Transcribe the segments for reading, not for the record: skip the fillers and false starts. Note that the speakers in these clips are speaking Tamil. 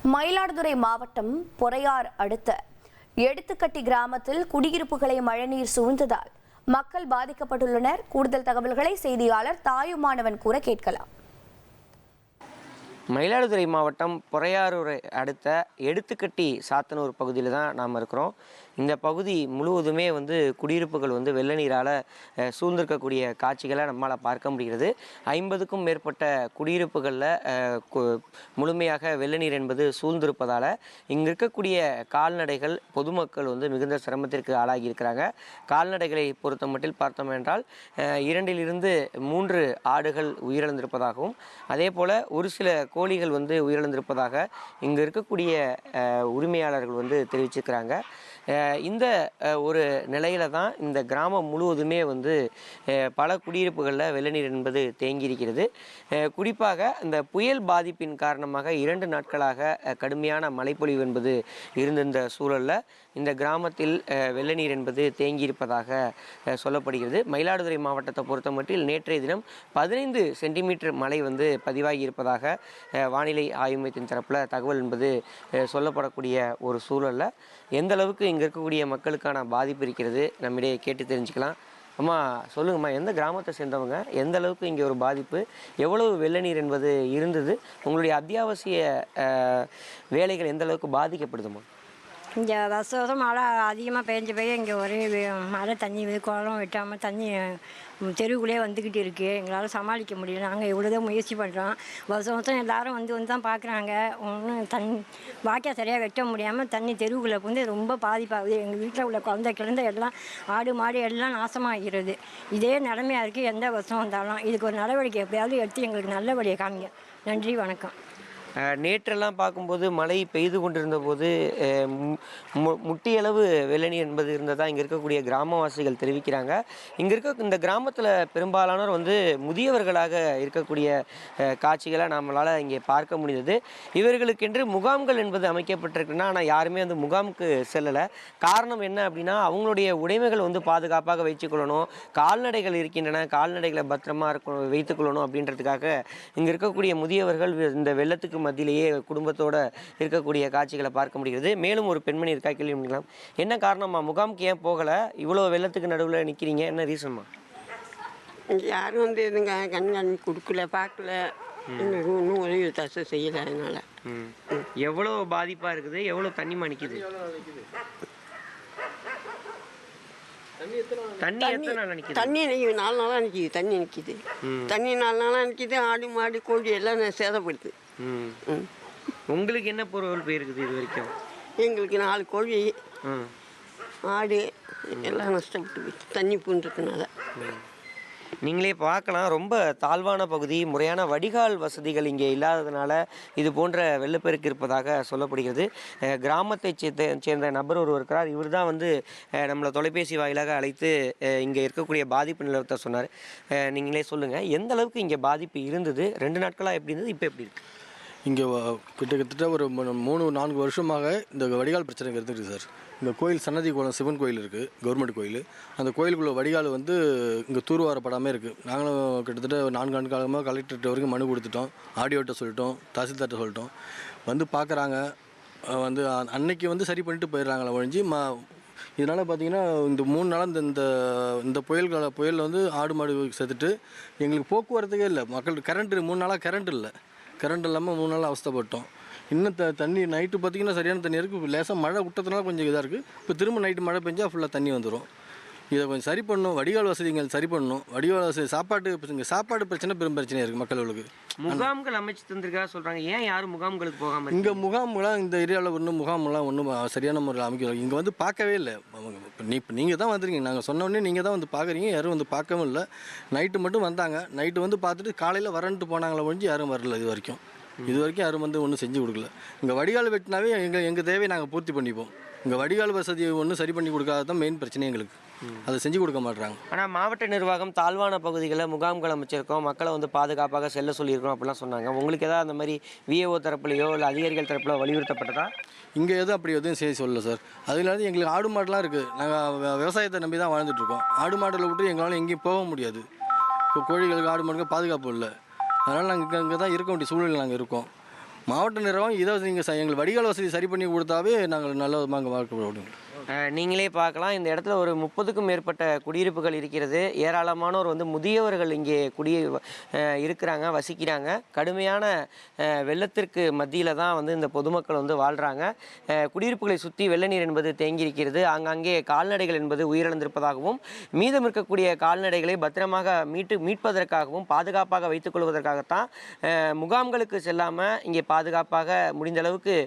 மயிலாடுதுறை மாவட்டம் பொறையார் அடுத்த எடுத்துக்கட்டி கிராமத்தில் குடியிருப்புகளை மழைநீர் சூழ்ந்ததால் மக்கள் பாதிக்கப்பட்டுள்ளனர். கூடுதல் தகவல்களை செய்தியாளர் தாயுமானவன் கூற கேட்கலாம். மயிலாடுதுறை மாவட்டம் பொறையாரூரை அடுத்த எடுத்துக்கட்டி சாத்தனூர் பகுதியில் தான் நாம் இருக்கிறோம். இந்த பகுதி முழுவதுமே குடியிருப்புகள் வெள்ள நீரால் சூழ்ந்திருக்கக்கூடிய காட்சிகளை நம்மளால் பார்க்க முடிகிறது. 50க்கும் மேற்பட்ட குடியிருப்புகளில் முழுமையாக வெள்ள நீர் என்பது சூழ்ந்திருப்பதால் இங்கே இருக்கக்கூடிய கால்நடைகள் பொதுமக்கள் மிகுந்த சிரமத்திற்கு ஆளாகி இருக்கிறாங்க. கால்நடைகளை பொறுத்த மட்டில் பார்த்தோம் என்றால் 2 to 3 ஆடுகள் உயிரிழந்திருப்பதாகவும் அதே போல் ஒரு சில கோழிகள் உயிரிழந்திருப்பதாக இங்கே இருக்கக்கூடிய உரிமையாளர்கள் தெரிவிச்சிருக்கிறாங்க. இந்த ஒரு நிலையில தான் இந்த கிராமம் முழுவதுமே பல குடியிருப்புகளில் வெள்ளநீர் என்பது தேங்கி இருக்கிறது. குறிப்பாக இந்த புயல் பாதிப்பின் காரணமாக 2 நாட்களாக கடுமையான மழைப்பொழிவு என்பது இருந்த சூழலில் இந்த கிராமத்தில் வெள்ளநீர் என்பது தேங்கியிருப்பதாக சொல்லப்படுகிறது. மயிலாடுதுறை மாவட்டத்தை பொறுத்த மட்டில் நேற்றைய தினம் 15 சென்டிமீட்டர் மழை பதிவாகி இருப்பதாக வானிலை ஆய்வு மையத்தின் தரப்பில் தகவல் என்பது சொல்லப்படக்கூடிய ஒரு சூழலில் எந்த அளவுக்கு இங்கே இருக்கக்கூடிய மக்களுக்கான பாதிப்பு இருக்கிறது நம்மிடையே கேட்டு தெரிஞ்சுக்கலாம். அம்மா சொல்லுங்கம்மா, எந்த கிராமத்தை சேர்ந்தவங்க, எந்த அளவுக்கு இங்கே ஒரு பாதிப்பு, எவ்வளவு வெள்ள நீர் என்பது இருந்தது, உங்களுடைய அத்தியாவசிய வேலைகள் எந்த அளவுக்கு பாதிக்கப்படுதுமா? இங்கே வருஷம் மழை அதிகமாக பெஞ்சு போய் இங்கே ஒரே மழை தண்ணி குளம் வெட்டாமல் தண்ணி தெருவுக்குள்ளே வந்துக்கிட்டு இருக்குது. எங்களால் சமாளிக்க முடியல. நாங்கள் இவ்வளோதான் முயற்சி பண்ணுறோம். வருஷம் எல்லோரும் வந்து தான் பார்க்குறாங்க. ஒன்றும் வாய்க்கால் சரியாக வெட்ட முடியாமல் தண்ணி தெருவுக்குள்ளே ரொம்ப பாதிப்பாகுது. எங்கள் வீட்டில் உள்ள குழந்தை எல்லாம் ஆடு மாடு எல்லாம் நாசமாகிறது. இதே நிலைமையாக இருக்குது. எந்த வருஷம் வந்தாலும் இதுக்கு ஒரு நடவடிக்கை எப்படியாவது எடுத்து எங்களுக்கு நல்ல வழியை காமிங்க. நன்றி, வணக்கம். நேற்றெல்லாம் பார்க்கும்போது மழை பெய்து கொண்டிருந்த போது முட்டியளவு வெள்ளநீர் என்பது இருந்ததாக இங்கே இருக்கக்கூடிய கிராமவாசிகள் தெரிவிக்கிறாங்க. இங்கே இந்த கிராமத்தில் பெரும்பாலானோர் முதியவர்களாக இருக்கக்கூடிய காட்சிகளை நம்மளால் இங்கே பார்க்க முடிந்தது. இவர்களுக்கென்று முகாம்கள் என்பது அமைக்கப்பட்டிருக்குன்னா, ஆனால் யாருமே முகாமுக்கு செல்லலை. காரணம் என்ன அப்படின்னா, அவங்களுடைய உடைமைகள் பாதுகாப்பாக வைத்துக்கொள்ளணும், கால்நடைகள் இருக்கின்றன, கால்நடைகளை பத்திரமா வைத்துக்கொள்ளணும் அப்படின்றதுக்காக இங்கே இருக்கக்கூடிய முதியவர்கள் இந்த வெள்ளத்துக்கு மத்தியிலேயே குடும்பத்தோட இருக்கக்கூடிய காட்சிகளை பார்க்க முடிகிறது. மேலும் ஒரு பெண்மணி இருக்கா, கேள்வி பண்ணிக்கலாம். என்ன காரணமா முகாமுக்கு ஏன் போகல? இவ்வளவு வெள்ளத்துக்கு நடுவில் நிற்கிறீங்க, என்ன ரீசன்மா? யாரும் இதுங்க கண்காணி கொடுக்கல, பார்க்கல, ஒன்றும் உதவி தசை செய்யலை. அதனால எவ்வளோ பாதிப்பாக இருக்குது, எவ்வளோ தண்ணிமா நிற்கிது? தண்ணி எத்தனை நாள் நிற்கிது? தண்ணி 4 நாளாக நிற்கிது. தண்ணி நிற்கிது. தண்ணி 4 நாளாக நிற்கிது. ஆடு மாடு கோழி எல்லாம் சேதப்படுது. உங்களுக்கு என்ன பொருள் போயிருக்குது இது வரைக்கும்? எங்களுக்கு 4 கோழி ஆடு எல்லாம் நஷ்டப்பட்டு போயிடுச்சு தண்ணி பூன்றதுனால. நீங்களே பார்க்கலாம், ரொம்ப தாழ்வான பகுதி, முறையான வடிகால் வசதிகள் இங்கே இல்லாததுனால இது போன்ற வெள்ளப்பெருக்கு இருப்பதாக சொல்லப்படுகிறது. கிராமத்தை சேர்ந்த நபர் ஒருவர் இருக்கிறார். இவர் தான் நம்மளை தொலைபேசி வாயிலாக அழைத்து இங்கே இருக்கக்கூடிய பாதிப்பு நிலவரத்தை சொன்னார். நீங்களே சொல்லுங்கள், எந்த அளவுக்கு இங்கே பாதிப்பு இருந்தது, 2 நாட்களாக எப்படி இருந்தது, இப்போ எப்படி இருக்குது? இங்கே கிட்டத்தட்ட ஒரு 3-4 வருஷமாக இந்த வடிகால் பிரச்சனை இருந்துருக்கு சார். இங்கே கோயில் சன்னதி கோலம் சிவன் கோயில் இருக்குது, கவர்மெண்ட் கோயில். அந்த கோயிலுக்குள்ள வடிகால் இங்கே தூர்வாரப்படாமல் இருக்குது. நாங்களும் கிட்டத்தட்ட 4 ஆண்டு காலமாக கலெக்டர்கிட்ட வரைக்கும் மனு கொடுத்துட்டோம், ஆடியோட்ட சொல்லிட்டோம், தாசில்தார்ட்ட சொல்லிட்டோம். பார்க்குறாங்க, அன்னைக்கு சரி பண்ணிட்டு போயிடுறாங்களே ஒழிஞ்சு இதனால் பார்த்திங்கன்னா இந்த 3 நாளாக இந்த புயலில் ஆடு மாடு சேர்த்துட்டு எங்களுக்கு போக்குவரத்துக்கே இல்லை. மக்கள் கரண்ட்டு 3 நாளாக கரண்ட் இல்லை. கரண்ட் இல்லாமல் 3 நாள் அவஸ்தைப்பட்டோம். இன்னும் தண்ணி நைட்டு பார்த்திங்கன்னா சரியான தண்ணி இருக்குது. லேசாக மழை விட்டதுனால கொஞ்சம் இதாக இருக்குது. இப்போ திரும்ப நைட்டு மழை பெஞ்சால் ஃபுல்லாக தண்ணி வந்துடும். இதை கொஞ்சம் சரி பண்ணணும். வடிகால் வசதிகள் சரி பண்ணணும். வடிகால் வசதி, சாப்பாடு பிரச்சனை பெரும் பிரச்சனையாக இருக்குது மக்களுக்கு. முகாம்கள் அமைச்சு தந்திருக்கா சொல்கிறாங்க. ஏன் யாரும் முகாம்களுக்கு போகாமல்? இங்கே முகாம்லாம் இந்த ஏரியாவில் முகாம்லாம் ஒன்றும் சரியான முறையில் அமைக்கணும். இங்கே பார்க்கவே இல்லை. இப்போ நீங்கள் தான் வந்துருக்கீங்க. நாங்கள் சொன்ன உடனே நீங்கள் தான் பார்க்குறீங்க. யாரும் பார்க்கவும் இல்லை. நைட்டு மட்டும் வந்தாங்க. நைட்டு பார்த்துட்டு காலையில் வரன்ட்டு போனாங்களே ஒழிஞ்சு யாரும் வரல. இது வரைக்கும் யாரும் ஒன்றும் செஞ்சு கொடுக்கல. இங்கே வடிகால் வெட்டினாவே எங்கள் தேவையை நாங்கள் பூர்த்தி பண்ணிப்போம். இங்கே வடிகால் வசதி ஒன்றும் சரி பண்ணி கொடுக்காத தான் மெயின் பிரச்சனை எங்களுக்கு. அதை செஞ்சு கொடுக்க மாட்டாங்க. ஆனால் மாவட்ட நிர்வாகம் தாழ்வான பகுதிகளில் முகாம்கள் அமைச்சிருக்கோம், மக்களை பாதுகாப்பாக செல்ல சொல்லியிருக்கோம் அப்படிலாம் சொன்னாங்க. உங்களுக்கு ஏதாவது அந்த மாதிரி விஏஓ தரப்புலையோ இல்லை அதிகாரிகள் தரப்புல வலியுறுத்தப்பட்டதா? இங்கே அப்படி எதுவும் சொல்லல சார். அதனால எங்களுக்கு ஆடு மாடுலாம் இருக்குது. நாங்கள் விவசாயத்தை நம்பி தான் வாழ்ந்துட்டுருக்கோம். ஆடு மாடில் விட்டு எங்களால் எங்கேயும் போக முடியாது. இப்போ கோழிகளுக்கு ஆடு மாடுக்கு பாதுகாப்பு இல்லை. அதனால் நாங்கள் இங்கே தான் இருக்க வேண்டிய சூழ்நிலை நாங்கள் இருக்கோம். மாவட்ட நிர்வாகம் இதை நீங்கள் எங்களுக்கு வடிகால் வசதி சரி பண்ணி கொடுத்தாவே நாங்கள் நல்ல விதமாக வாழ்க்கை. நீங்களே பார்க்கலாம், இந்த இடத்துல ஒரு 30க்கும் மேற்பட்ட குடியிருப்புகள் இருக்கிறது. ஏராளமானோர் வந்து முதியவர்கள் இங்கே இருக்கிறாங்க, வசிக்கிறாங்க. கடுமையான வெள்ளத்திற்கு மத்தியில் தான் வந்து இந்த பொதுமக்கள் வந்து வாழ்கிறாங்க. குடியிருப்புகளை சுற்றி வெள்ள நீர் என்பது தேங்கியிருக்கிறது. ஆங்காங்கே கால்நடைகள் என்பது உயிரிழந்திருப்பதாகவும் மீதம் இருக்கக்கூடிய கால்நடைகளை பத்திரமாக மீட்பதற்காகவும் பாதுகாப்பாக வைத்துக் கொள்வதற்காகத்தான் முகாம்களுக்கு செல்லாமல் இங்கே பாதுகாப்பாக முடிந்த அளவுக்கு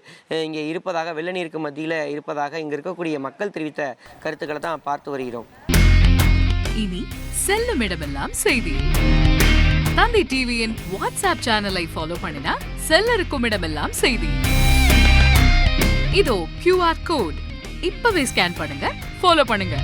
இங்கே இருப்பதாக, வெள்ள நீருக்கு மத்தியில் இருப்பதாக இங்கே இருக்கக்கூடிய மக்கள் தெரிவித்த கருத்துக்களை தான் பார்த்து வருகிறோம். இனி செல்லும் இடமெல்லாம் செய்தி. தந்தி டிவியின் வாட்ஸ்அப் சேனலை ஃபாலோ பண்ணினா செல்ல இருக்கும் இடமெல்லாம் செய்தி. இதோ QR கோட் இப்பவே ஸ்கேன் பண்ணுங்க, ஃபாலோ பண்ணுங்க.